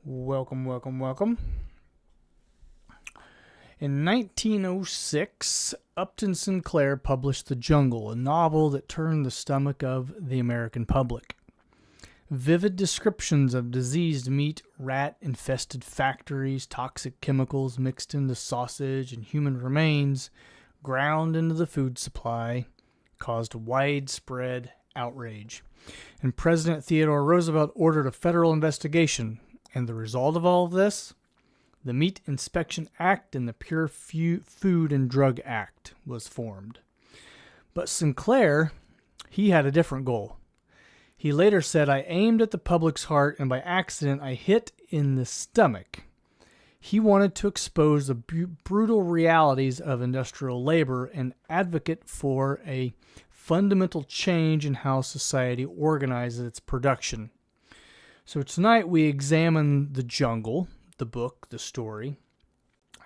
Welcome, welcome, welcome. In 1906, Upton Sinclair published The Jungle, a novel that turned the stomach of the American public. Vivid descriptions of diseased meat, rat-infested factories, toxic chemicals mixed into sausage, and human remains ground into the food supply caused widespread outrage. And President Theodore Roosevelt ordered a federal investigation. And the result of all of this? The Meat Inspection Act and the Pure Food and Drug Act was formed. But Sinclair, he had a different goal. He later said, "I aimed at the public's heart and by accident I hit in the stomach." He wanted to expose the brutal realities of industrial labor and advocate for a fundamental change in how society organizes its production. So tonight we examine The Jungle, the book, the story,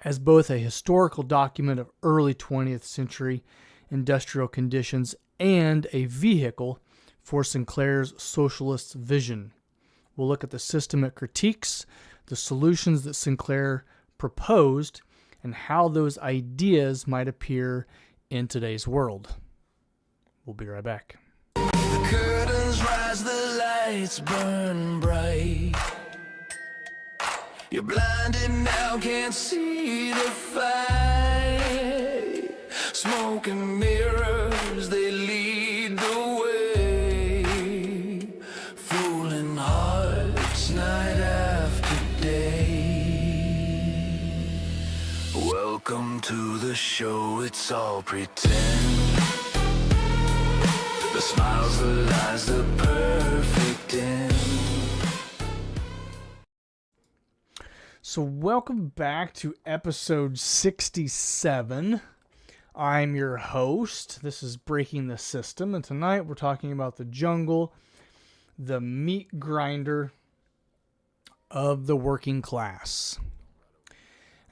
as both a historical document of early 20th century industrial conditions and a vehicle for Sinclair's socialist vision. We'll look at the system it critiques, the solutions that Sinclair proposed, and how those ideas might appear in today's world. We'll be right back. The curtains rise, the lights burn bright. You're blinded now, can't see the fight. Smoke and mirrors, they lead the way. Fooling hearts night after day. Welcome to the show, it's all pretend. The smiles, the lies, the perfect end. So welcome back to episode 67. I'm your host. This is Breaking the System, and tonight we're talking about The Jungle, the meat grinder of the working class.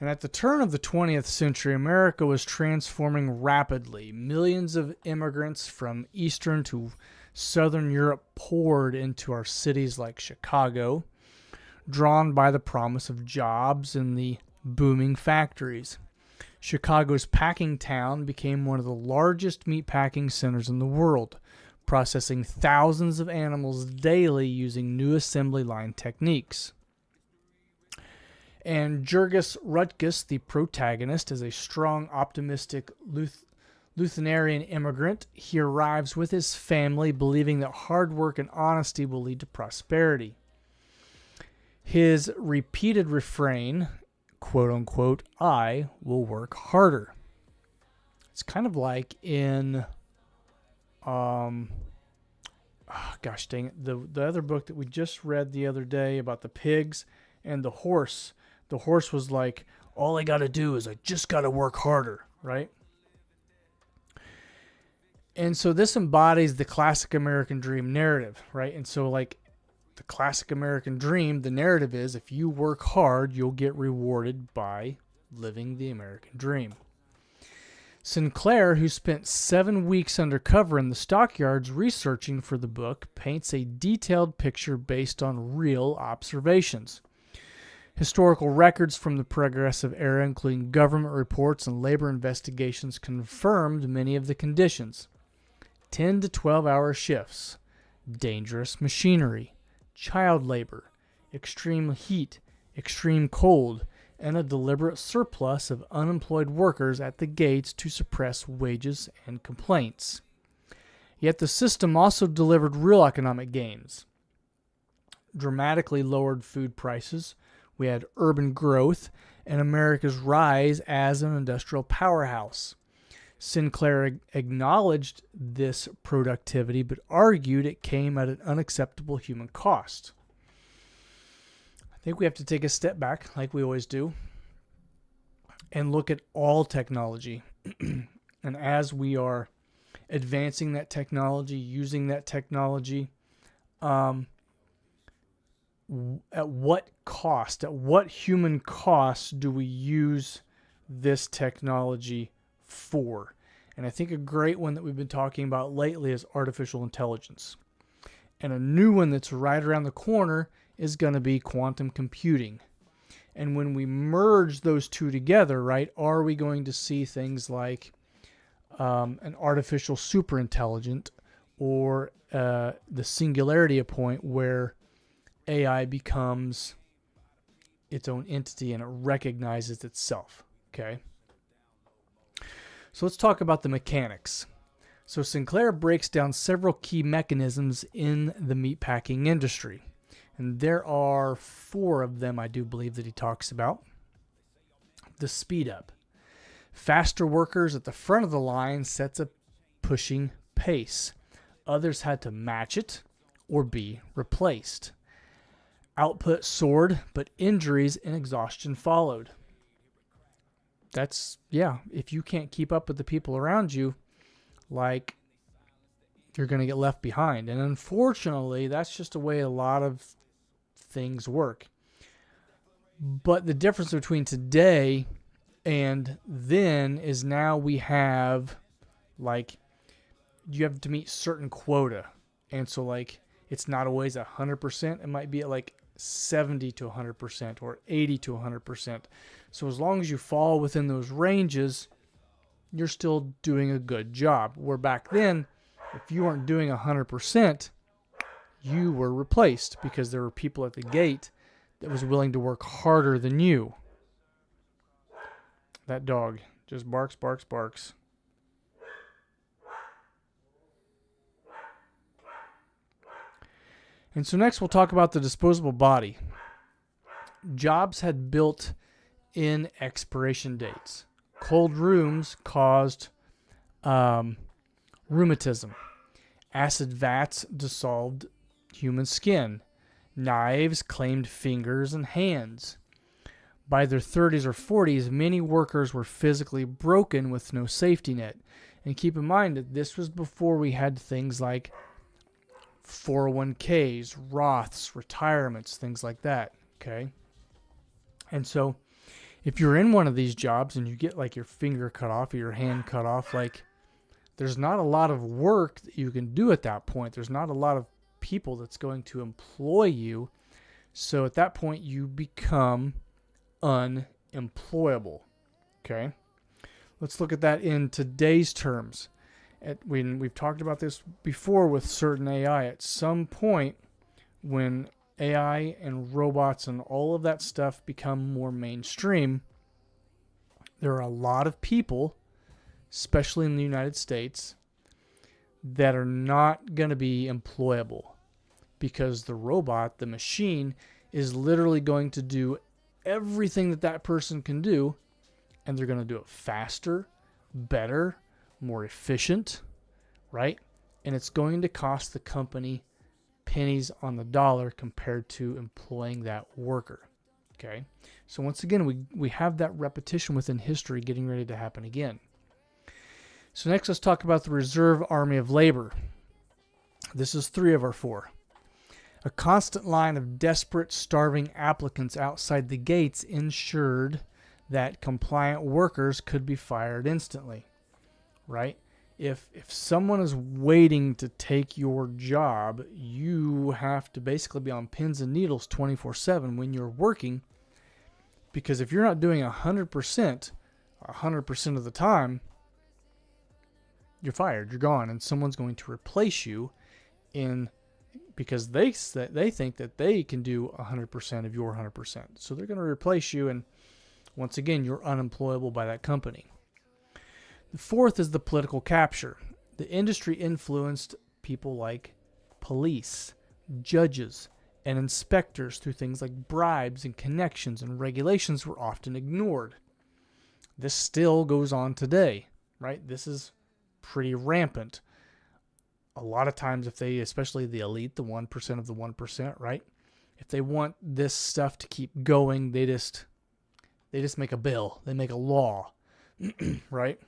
And at the turn of the 20th century, America was transforming rapidly. Millions of immigrants from Eastern to Southern Europe poured into our cities like Chicago, drawn by the promise of jobs in the booming factories. Chicago's packing town became one of the largest meatpacking centers in the world, processing thousands of animals daily using new assembly line techniques. And Jurgis Rutgers, the protagonist, is a strong, optimistic Lutheranian immigrant. He arrives with his family, believing that hard work and honesty will lead to prosperity. His repeated refrain, quote unquote, "I will work harder." It's kind of like in, gosh dang it, the other book that we just read the other day about the pigs and the horse. The horse was like, all I got to do is I just got to work harder, right? And so this embodies the classic American dream narrative, right? And so like the classic American dream, the narrative is if you work hard, you'll get rewarded by living the American dream. Sinclair, who spent 7 weeks undercover in the stockyards researching for the book, paints a detailed picture based on real observations. Historical records from the Progressive era, including government reports and labor investigations, confirmed many of the conditions. 10 to 12-hour shifts, dangerous machinery, child labor, extreme heat, extreme cold, and a deliberate surplus of unemployed workers at the gates to suppress wages and complaints. Yet the system also delivered real economic gains. Dramatically lowered food prices, we had urban growth, and America's rise as an industrial powerhouse. Sinclair acknowledged this productivity, but argued it came at an unacceptable human cost. I think we have to take a step back, like we always do, and look at all technology. And as we are advancing that technology, using that technology, at what cost, at what human cost do we use this technology for? And I think a great one that we've been talking about lately is artificial intelligence. And a new one that's right around the corner is going to be quantum computing. And when we merge those two together, right, are we going to see things like an artificial superintelligent or the singularity point where AI becomes its own entity and it recognizes itself, okay? So let's talk about the mechanics. So Sinclair breaks down several key mechanisms in the meatpacking industry. And there are 4 of them, I do believe, that he talks about. The speed up. Faster workers at the front of the line sets a pushing pace. Others had to match it or be replaced. Output soared, but injuries and exhaustion followed. That's, if you can't keep up with the people around you, like, you're going to get left behind. And unfortunately, that's just the way a lot of things work. But the difference between today and then is now we have, like, you have to meet certain quota. And so, like, it's not always 100%. It might be at, like, 70 to 100% or 80 to 100%. So as long as you fall within those ranges, you're still doing a good job. Where back then, if you weren't doing 100%, you were replaced because there were people at the gate that was willing to work harder than you. That dog just barks, barks, barks. And so next we'll talk about the disposable body. Jobs had built-in expiration dates. Cold rooms caused rheumatism. Acid vats dissolved human skin. Knives claimed fingers and hands. By their 30s or 40s, many workers were physically broken with no safety net. And keep in mind that this was before we had things like 401ks, Roths, retirements, things like that, okay? And so if you're in one of these jobs and you get like your finger cut off or your hand cut off, like, there's not a lot of work that you can do at that point. There's not a lot of people that's going to employ you. So at that point, you become unemployable, okay? Let's look at that in today's terms. We've talked about this before with certain AI. At some point, when AI and robots and all of that stuff become more mainstream, there are a lot of people, especially in the United States, that are not going to be employable because the robot, the machine, is literally going to do everything that that person can do, and they're going to do it faster, better, more efficient, right? And it's going to cost the company pennies on the dollar compared to employing that worker, okay? So once again, we have that repetition within history getting ready to happen again. So next, let's talk about the Reserve Army of Labor. This is 3 of our 4. A constant line of desperate, starving applicants outside the gates ensured that compliant workers could be fired instantly, right? If someone is waiting to take your job, you have to basically be on pins and needles 24/7 when you're working, because if you're not doing 100% of the time, you're fired, you're gone, and someone's going to replace you because they think that they can do 100% of your 100%. So they're going to replace you, and once again, you're unemployable by that company. The 4th is the political capture. The industry influenced people like police, judges, and inspectors through things like bribes and connections, and regulations were often ignored. This still goes on today, right? This is pretty rampant. A lot of times, especially the elite, the 1% of the 1%, right? If they want this stuff to keep going, they just make a bill. They make a law, right?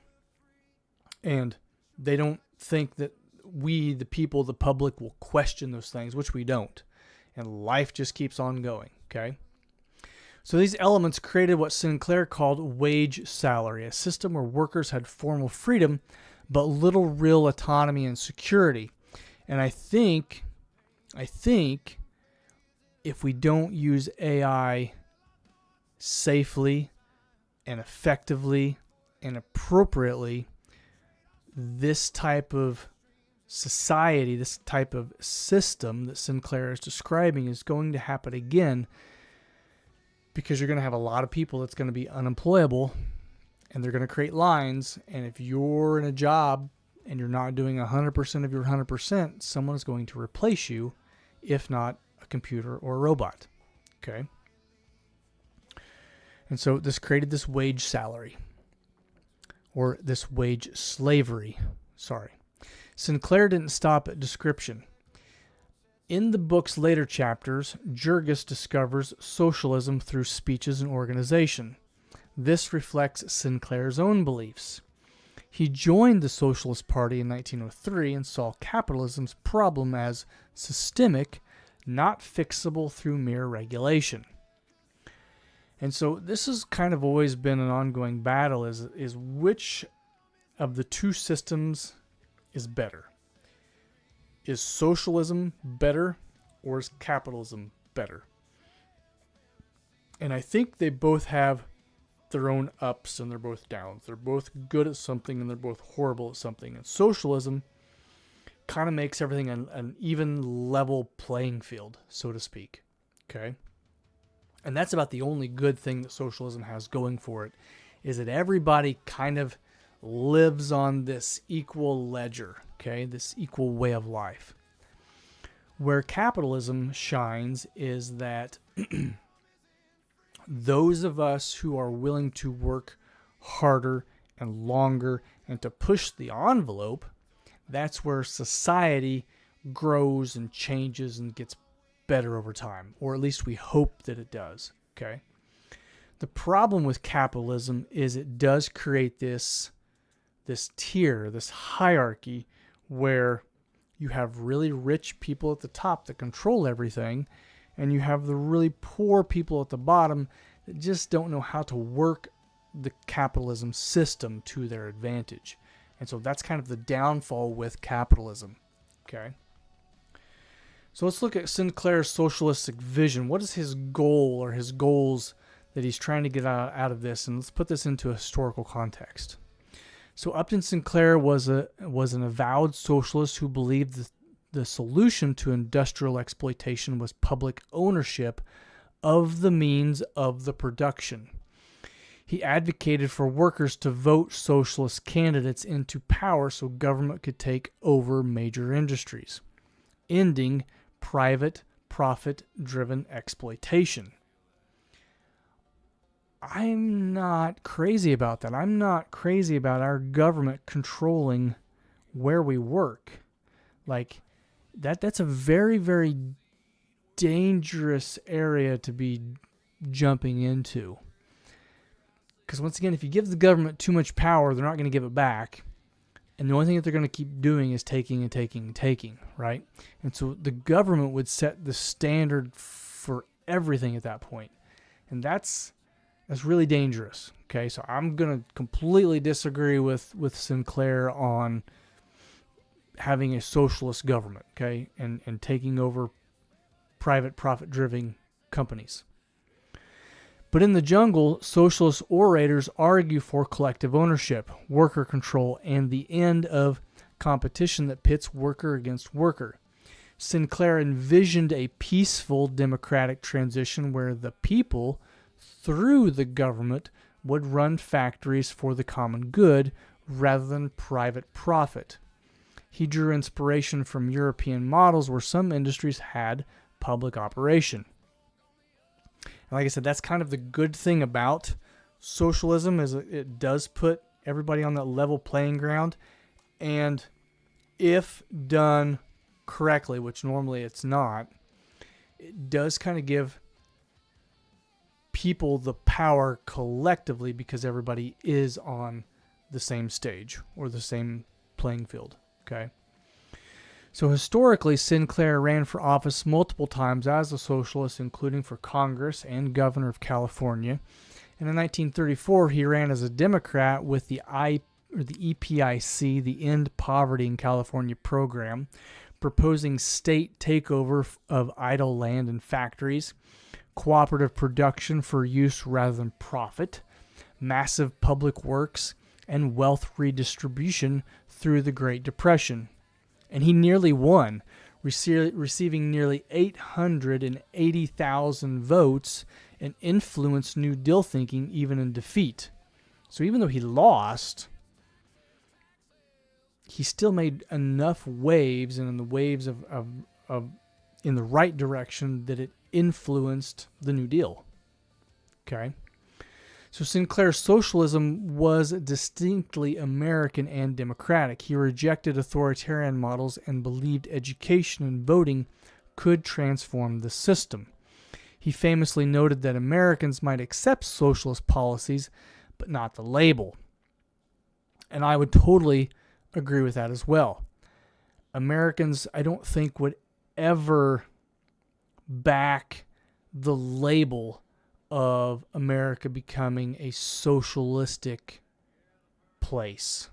And they don't think that we, the people, the public, will question those things, which we don't. And life just keeps on going, okay? So these elements created what Sinclair called wage salary, a system where workers had formal freedom, but little real autonomy and security. And I think if we don't use AI safely and effectively and appropriately, this type of society, this type of system that Sinclair is describing is going to happen again, because you're going to have a lot of people that's going to be unemployable, and they're going to create lines. And if you're in a job and you're not doing 100% of your 100%, someone is going to replace you, if not a computer or a robot. Okay? And so this created this wage salary, or this wage slavery. Sorry. Sinclair didn't stop at description. In the book's later chapters, Jurgis discovers socialism through speeches and organization. This reflects Sinclair's own beliefs. He joined the Socialist Party in 1903 and saw capitalism's problem as systemic, not fixable through mere regulation. And so this has kind of always been an ongoing battle, is which of the two systems is better? Is socialism better, or is capitalism better? And I think they both have their own ups and they're both downs. They're both good at something and they're both horrible at something. And socialism kind of makes everything an even level playing field, so to speak. Okay? And that's about the only good thing that socialism has going for it, is that everybody kind of lives on this equal ledger, okay, this equal way of life. Where capitalism shines is that those of us who are willing to work harder and longer and to push the envelope, that's where society grows and changes and gets better over time, or at least we hope that it does, okay? The problem with capitalism is it does create this tier, this hierarchy, where you have really rich people at the top that control everything, and you have the really poor people at the bottom that just don't know how to work the capitalism system to their advantage. And so that's kind of the downfall with capitalism, okay? So let's look at Sinclair's socialistic vision. What is his goal, or his goals that he's trying to get out of this? And let's put this into a historical context. So Upton Sinclair was an avowed socialist who believed the solution to industrial exploitation was public ownership of the means of the production. He advocated for workers to vote socialist candidates into power so government could take over major industries, ending private, profit-driven exploitation. I'm not crazy about that. I'm not crazy about our government controlling where we work. Like, that's a very, very dangerous area to be jumping into. Because once again, if you give the government too much power, they're not going to give it back. And the only thing that they're going to keep doing is taking and taking and taking, right? And so the government would set the standard for everything at that point. And that's really dangerous, okay? So I'm going to completely disagree with Sinclair on having a socialist government, okay? And taking over private profit-driven companies. But in the jungle, socialist orators argue for collective ownership, worker control, and the end of competition that pits worker against worker. Sinclair envisioned a peaceful democratic transition where the people, through the government, would run factories for the common good rather than private profit. He drew inspiration from European models where some industries had public operation. And like I said, that's kind of the good thing about socialism, is it does put everybody on that level playing ground. And if done correctly, which normally it's not, it does kind of give people the power collectively because everybody is on the same stage or the same playing field, okay? So historically, Sinclair ran for office multiple times as a socialist, including for Congress and governor of California. And in 1934, he ran as a Democrat with the EPIC, the End Poverty in California program, proposing state takeover of idle land and factories, cooperative production for use rather than profit, massive public works, and wealth redistribution through the Great Depression. And he nearly won, receiving nearly 880,000 votes, and influenced New Deal thinking even in defeat. So even though he lost, he still made enough waves, and in the waves of in the right direction, that it influenced the New Deal. Okay? So Sinclair's socialism was distinctly American and democratic. He rejected authoritarian models and believed education and voting could transform the system. He famously noted that Americans might accept socialist policies, but not the label. And I would totally agree with that as well. Americans, I don't think, would ever back the label of America becoming a socialistic place.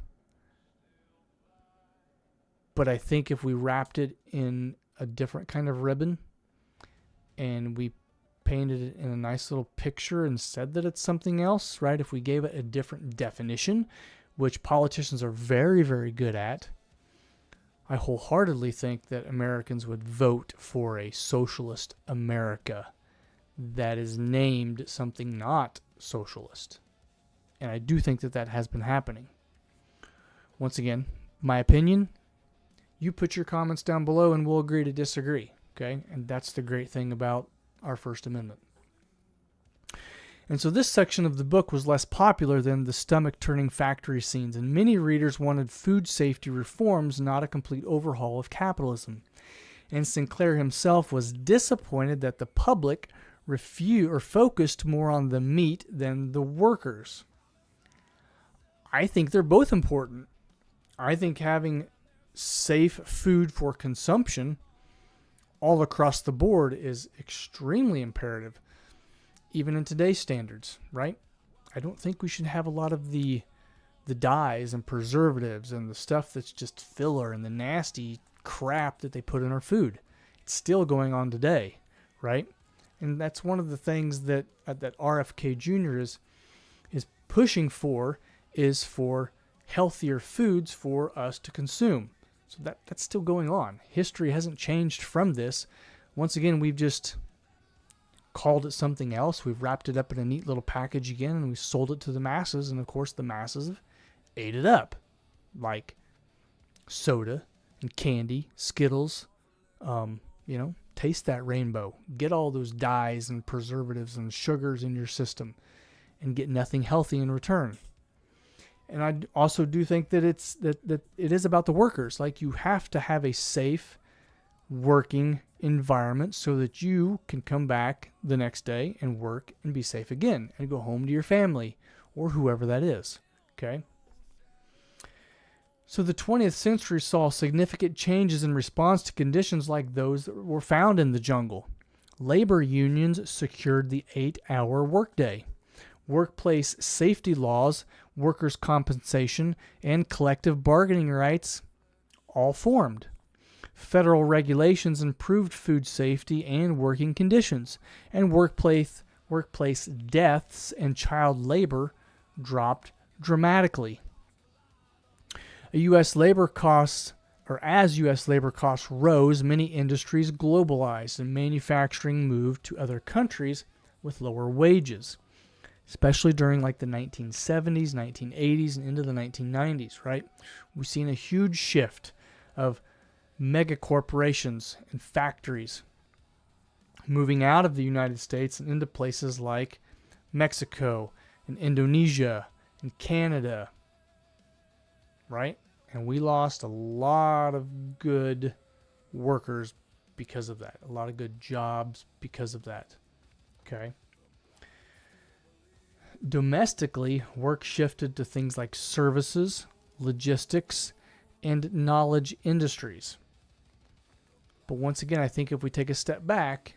But I think if we wrapped it in a different kind of ribbon and we painted it in a nice little picture and said that it's something else, right? If we gave it a different definition, which politicians are very, very good at, I wholeheartedly think that Americans would vote for a socialist America that is named something not socialist. And I do think that that has been happening. Once again, my opinion, you put your comments down below and we'll agree to disagree, okay? And that's the great thing about our First Amendment. And so this section of the book was less popular than the stomach-turning factory scenes, and many readers wanted food safety reforms, not a complete overhaul of capitalism. And Sinclair himself was disappointed that the public focused more on the meat than the workers. I think they're both important. I think having safe food for consumption all across the board is extremely imperative, even in today's standards, right? I don't think we should have a lot of the dyes and preservatives and the stuff that's just filler and the nasty crap that they put in our food. It's still going on today, right? And that's one of the things that RFK Jr. is pushing for, is for healthier foods for us to consume. So that's still going on. History hasn't changed from this. Once again, we've just called it something else. We've wrapped it up in a neat little package again, and we sold it to the masses. And of course, the masses have ate it up, like soda and candy, Skittles. Taste that rainbow. Get all those dyes and preservatives and sugars in your system, and get nothing healthy in return. And I also do think that it is about the workers. Like, you have to have a safe working environment so that you can come back the next day and work and be safe again and go home to your family or whoever that is. Okay? So the 20th century saw significant changes in response to conditions like those that were found in the jungle. Labor unions secured the 8-hour workday. Workplace safety laws, workers' compensation, and collective bargaining rights all formed. Federal regulations improved food safety and working conditions, and workplace deaths and child labor dropped dramatically. As U.S. labor costs rose, many industries globalized and manufacturing moved to other countries with lower wages, especially during like the 1970s, 1980s, and into the 1990s, right? We've seen a huge shift of mega corporations and factories moving out of the United States and into places like Mexico and Indonesia and Canada, right? And we lost a lot of good workers because of that, a lot of good jobs because of that, okay? Domestically, work shifted to things like services, logistics, and knowledge industries. But once again, I think if we take a step back,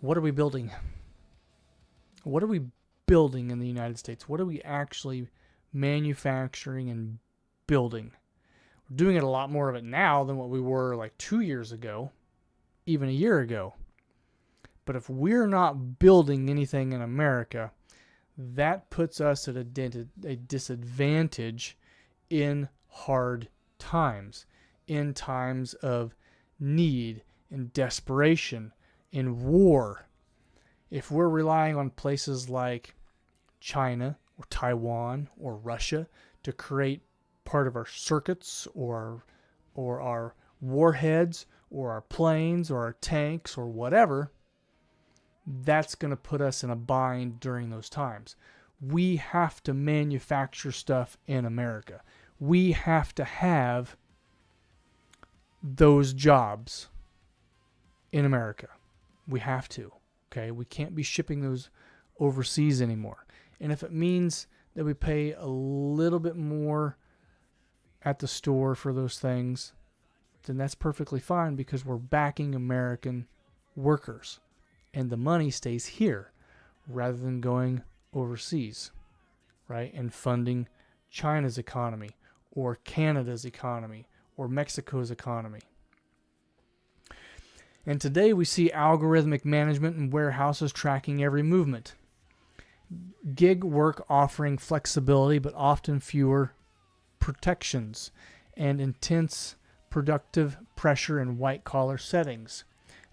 what are we building? What are we building in the United States? What are we actually manufacturing and building? We're doing it a lot more of it now than what we were like 2 years ago, even a year ago. But if we're not building anything in America, that puts us at a disadvantage in hard times, in times of need, in desperation, in war. If we're relying on places like China or Taiwan or Russia to create part of our circuits or our warheads or our planes or our tanks or whatever, that's going to put us in a bind during those times. We have to manufacture stuff in America. We have to have those jobs in America. We have to. Okay? We can't be shipping those overseas anymore. And if it means that we pay a little bit more at the store for those things, then that's perfectly fine because we're backing American workers. And the money stays here rather than going overseas, right? And funding China's economy or Canada's economy or Mexico's economy. And today we see algorithmic management and warehouses tracking every movement. Gig work offering flexibility but often fewer protections and intense productive pressure in white-collar settings.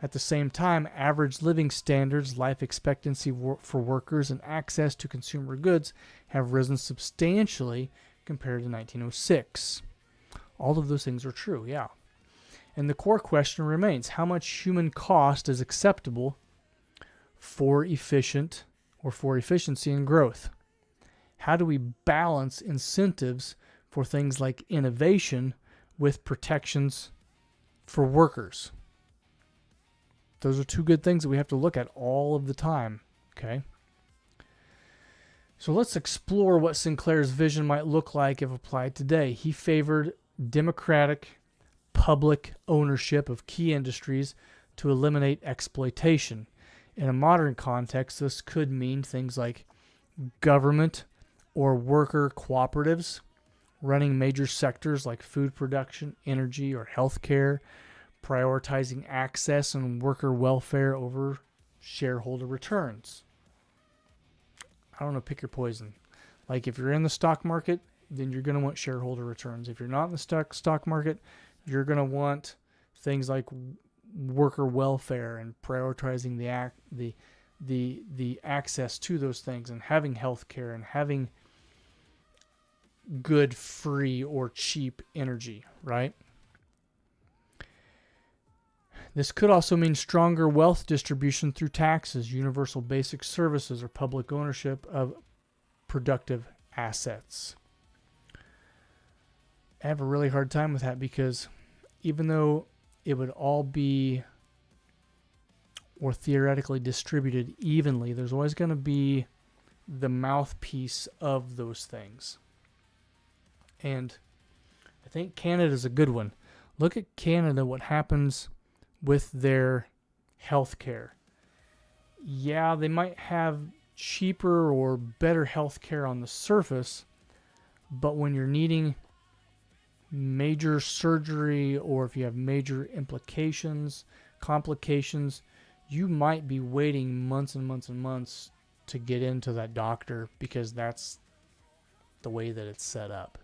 At the same time, average living standards, life expectancy for workers, and access to consumer goods have risen substantially compared to 1906. All of those things are true, yeah. And the core question remains, how much human cost is acceptable for efficiency and growth? How do we balance incentives for things like innovation with protections for workers? Those are two good things that we have to look at all of the time, okay? So let's explore what Sinclair's vision might look like if applied today. He favored democratic public ownership of key industries to eliminate exploitation. In a modern context, this could mean things like government or worker cooperatives running major sectors like food production, energy, or healthcare, prioritizing access and worker welfare over shareholder returns. I don't know, pick your poison. Like if you're in the stock market, then you're going to want shareholder returns. If you're not in the stock market, you're going to want things like worker welfare and prioritizing the access to those things and having healthcare and having good, free, or cheap energy, right? This could also mean stronger wealth distribution through taxes, universal basic services, or public ownership of productive assets. I have a really hard time with that because even though it would all be or theoretically distributed evenly, there's always going to be the mouthpiece of those things. And I think Canada's a good one. Look at Canada, what happens with their health care. Yeah, they might have cheaper or better health care on the surface, but when you're needing major surgery or if you have major complications, you might be waiting months and months and months to get into that doctor because that's the way that it's set up.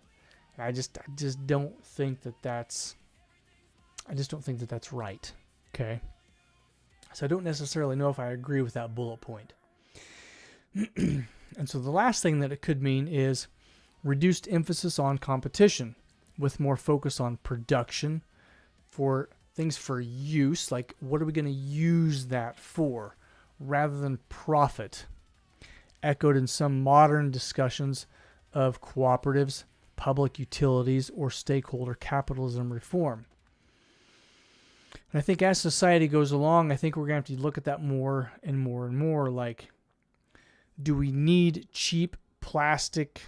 And I just don't think that that's right. Okay. So I don't necessarily know if I agree with that bullet point. And so the last thing that it could mean is reduced emphasis on competition with more focus on production for things for use, like what are we going to use that for, rather than profit, echoed in some modern discussions of cooperatives, public utilities, or stakeholder capitalism reform. And I think as society goes along, I think we're going to have to look at that more and more and more. Like, do we need cheap plastic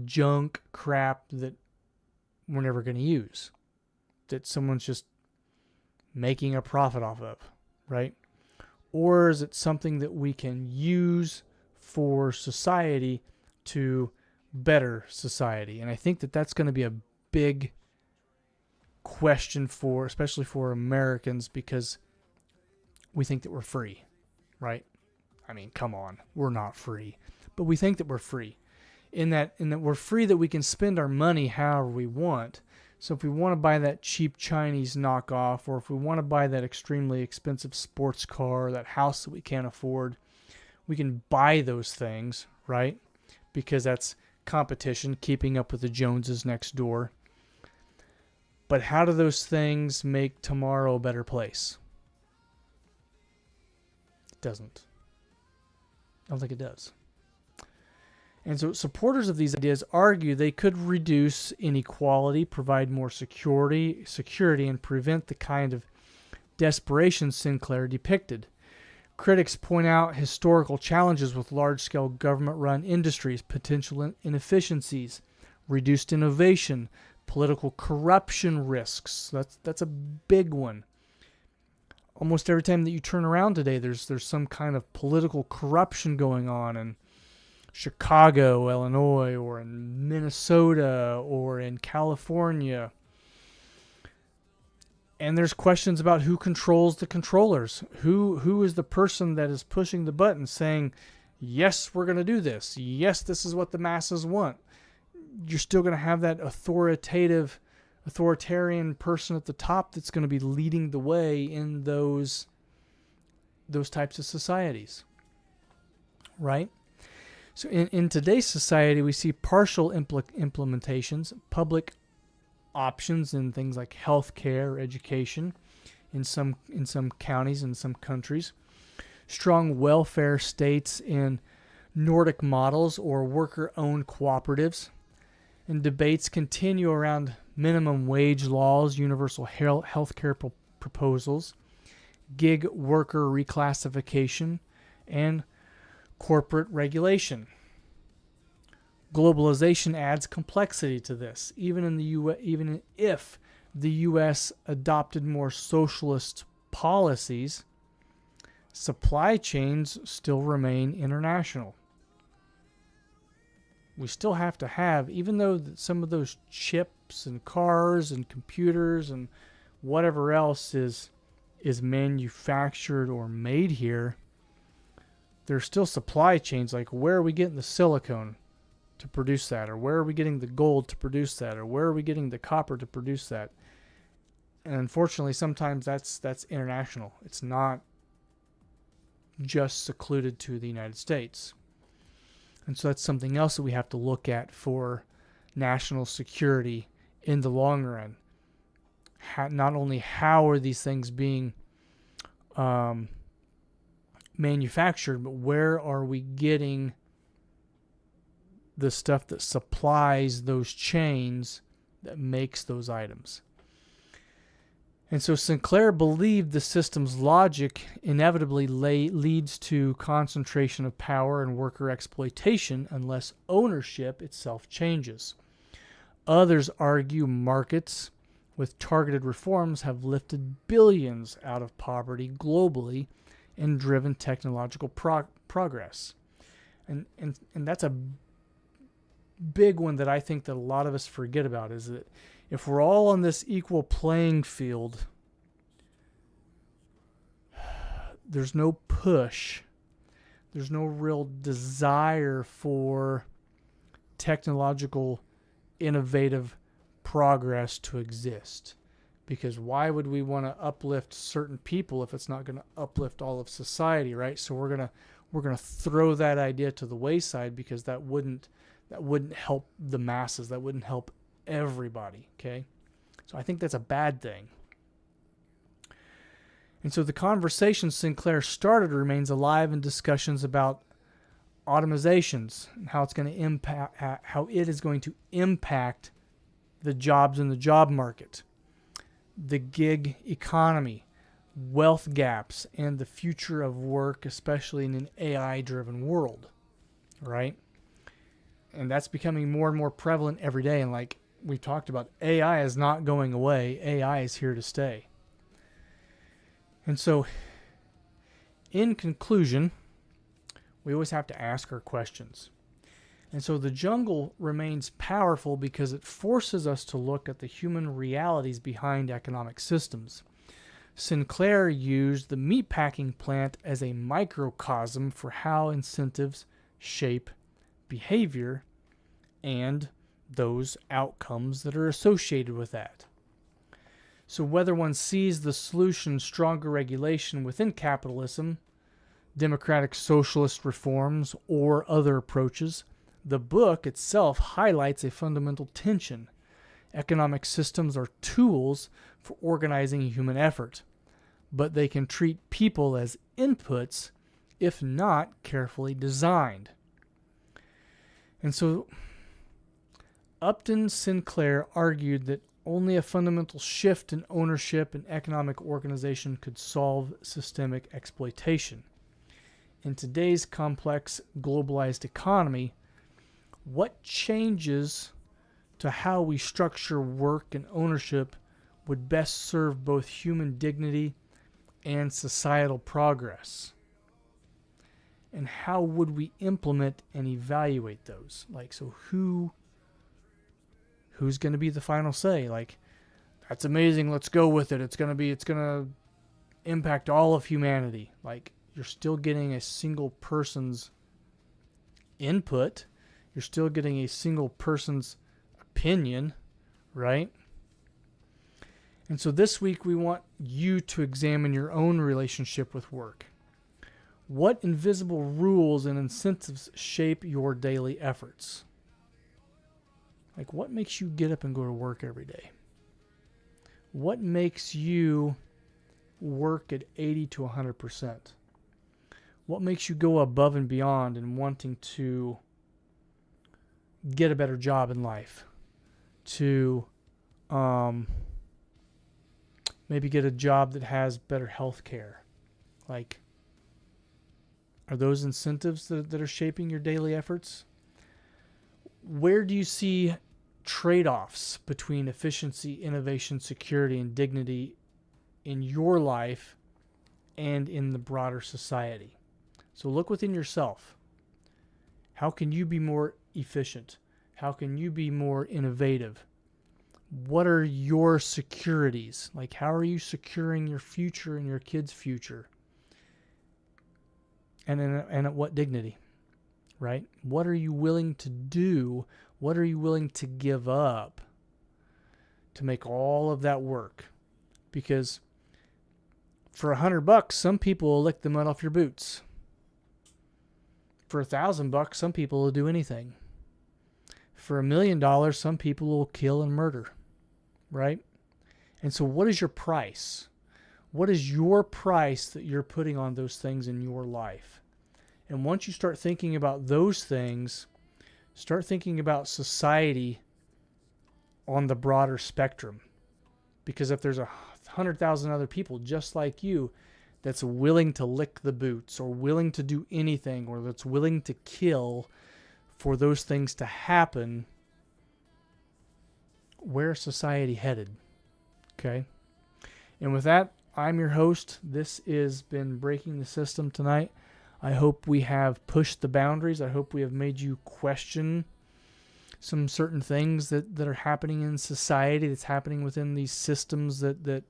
junk crap that we're never going to use, that someone's just making a profit off of, right? Or is it something that we can use for society to better society? And I think that that's going to be a big question for, especially for Americans, because we think that we're free, right? I mean, come on, we're not free, but we think that we're free, in that we're free, that we can spend our money however we want. So if we want to buy that cheap Chinese knockoff, or if we want to buy that extremely expensive sports car, that house that we can't afford, we can buy those things, right? Because that's competition, keeping up with the Joneses next door. But how do those things make tomorrow a better place? It doesn't. I don't think it does. And so supporters of these ideas argue they could reduce inequality, provide more security, and prevent the kind of desperation Sinclair depicted. Critics point out historical challenges with large-scale government-run industries, potential inefficiencies, reduced innovation, political corruption risks. That's a big one. Almost every time that you turn around today, there's some kind of political corruption going on in Chicago, Illinois, or in Minnesota, or in California. And there's questions about who controls the controllers. Who is the person that is pushing the button saying, yes, we're going to do this. Yes, this is what the masses want. You're still going to have that authoritarian person at the top that's going to be leading the way in those types of societies, right? So in today's society, we see partial implementations, public options in things like healthcare, education, in some counties, in some countries, strong welfare states in Nordic models or worker-owned cooperatives, and debates continue around minimum wage laws, universal healthcare proposals, gig worker reclassification, and corporate regulation. Globalization adds complexity to this. Even if the U.S. adopted more socialist policies, supply chains still remain international. We still have to have, even though some of those chips and cars and computers and whatever else is manufactured or made here, there's still supply chains. Like, where are we getting the silicone to produce that? Or where are we getting the gold to produce that? Or where are we getting the copper to produce that? And unfortunately, sometimes that's international. It's not just secluded to the United States. And so that's something else that we have to look at for national security in the long run. Not only how are these things being manufactured, but where are we getting the stuff that supplies those chains that makes those items. And so Sinclair believed the system's logic inevitably leads to concentration of power and worker exploitation unless ownership itself changes. Others argue markets with targeted reforms have lifted billions out of poverty globally and driven technological progress. And that's a big one that I think that a lot of us forget about, is that if we're all on this equal playing field, there's no push, there's no real desire for technological innovative progress to exist. Because why would we want to uplift certain people if it's not going to uplift all of society, right? So we're gonna throw that idea to the wayside because that wouldn't help the masses, that wouldn't help everybody, okay? So I think that's a bad thing. And so the conversation Sinclair started remains alive in discussions about automizations and how it's going to impact, how it is going to impact the jobs in the job market, the gig economy, wealth gaps, and the future of work, especially in an AI-driven world, right? And that's becoming more and more prevalent every day. And like we talked about, AI is not going away. AI is here to stay. And so, in conclusion, we always have to ask our questions. And so the jungle remains powerful because it forces us to look at the human realities behind economic systems. Sinclair used the meatpacking plant as a microcosm for how incentives shape behavior and those outcomes that are associated with that. So whether one sees the solution stronger regulation within capitalism, democratic socialist reforms, or other approaches, the book itself highlights a fundamental tension. Economic systems are tools for organizing human effort, but they can treat people as inputs if not carefully designed. And so Upton Sinclair argued that only a fundamental shift in ownership and economic organization could solve systemic exploitation. In today's complex globalized economy, what changes to how we structure work and ownership would best serve both human dignity and societal progress? And how would we implement and evaluate those? So who's going to be the final say? That's amazing, let's go with it. It's going to impact all of humanity. You're still getting a single person's input. You're still getting a single person's opinion, right? And so this week we want you to examine your own relationship with work. What invisible rules and incentives shape your daily efforts? What makes you get up and go to work every day? What makes you work at 80 to 100%? What makes you go above and beyond in wanting to get a better job in life, to maybe get a job that has better health care? Are those incentives that are shaping your daily efforts? Where do you see trade-offs between efficiency, innovation, security, and dignity in your life and in the broader society? So look within yourself. How can you be more efficient? How can you be more innovative? What are your securities? How are you securing your future and your kids' future? And at what dignity, right? What are you willing to do? What are you willing to give up to make all of that work? Because for $100, some people will lick the mud off your boots. For $1,000, some people will do anything. For $1 million, some people will kill and murder, right? And so what is your price? What is your price that you're putting on those things in your life? And once you start thinking about those things, start thinking about society on the broader spectrum. Because if there's 100,000 other people just like you that's willing to lick the boots or willing to do anything or that's willing to kill for those things to happen, where's society headed? Okay? And with that, I'm your host. This has been Breaking the System tonight. I hope we have pushed the boundaries. I hope we have made you question some certain things that are happening in society, that's happening within these systems that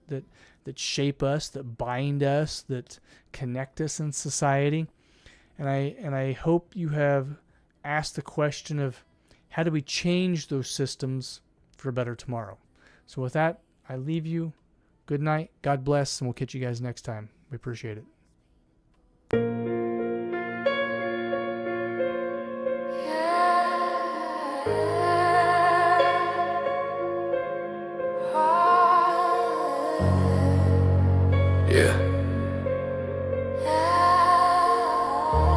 shape us, that bind us, that connect us in society. And I hope you have asked the question of how do we change those systems for a better tomorrow. So with that, I leave you. Good night. God bless, and we'll catch you guys next time. We appreciate it. Yeah.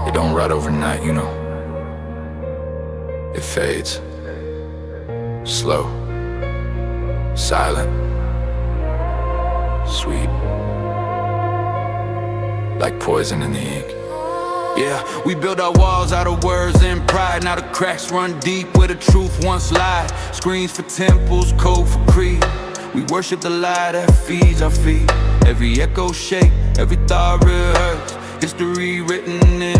It don't rot overnight, you know. It fades. Slow. Silent. Sweet. Like poison in the ink. Yeah, we build our walls out of words and pride. Now the cracks run deep where the truth once lied. Screens for temples, code for creed. We worship the lie that feeds our feet. Every echo shake, every thought rehearsed. History written in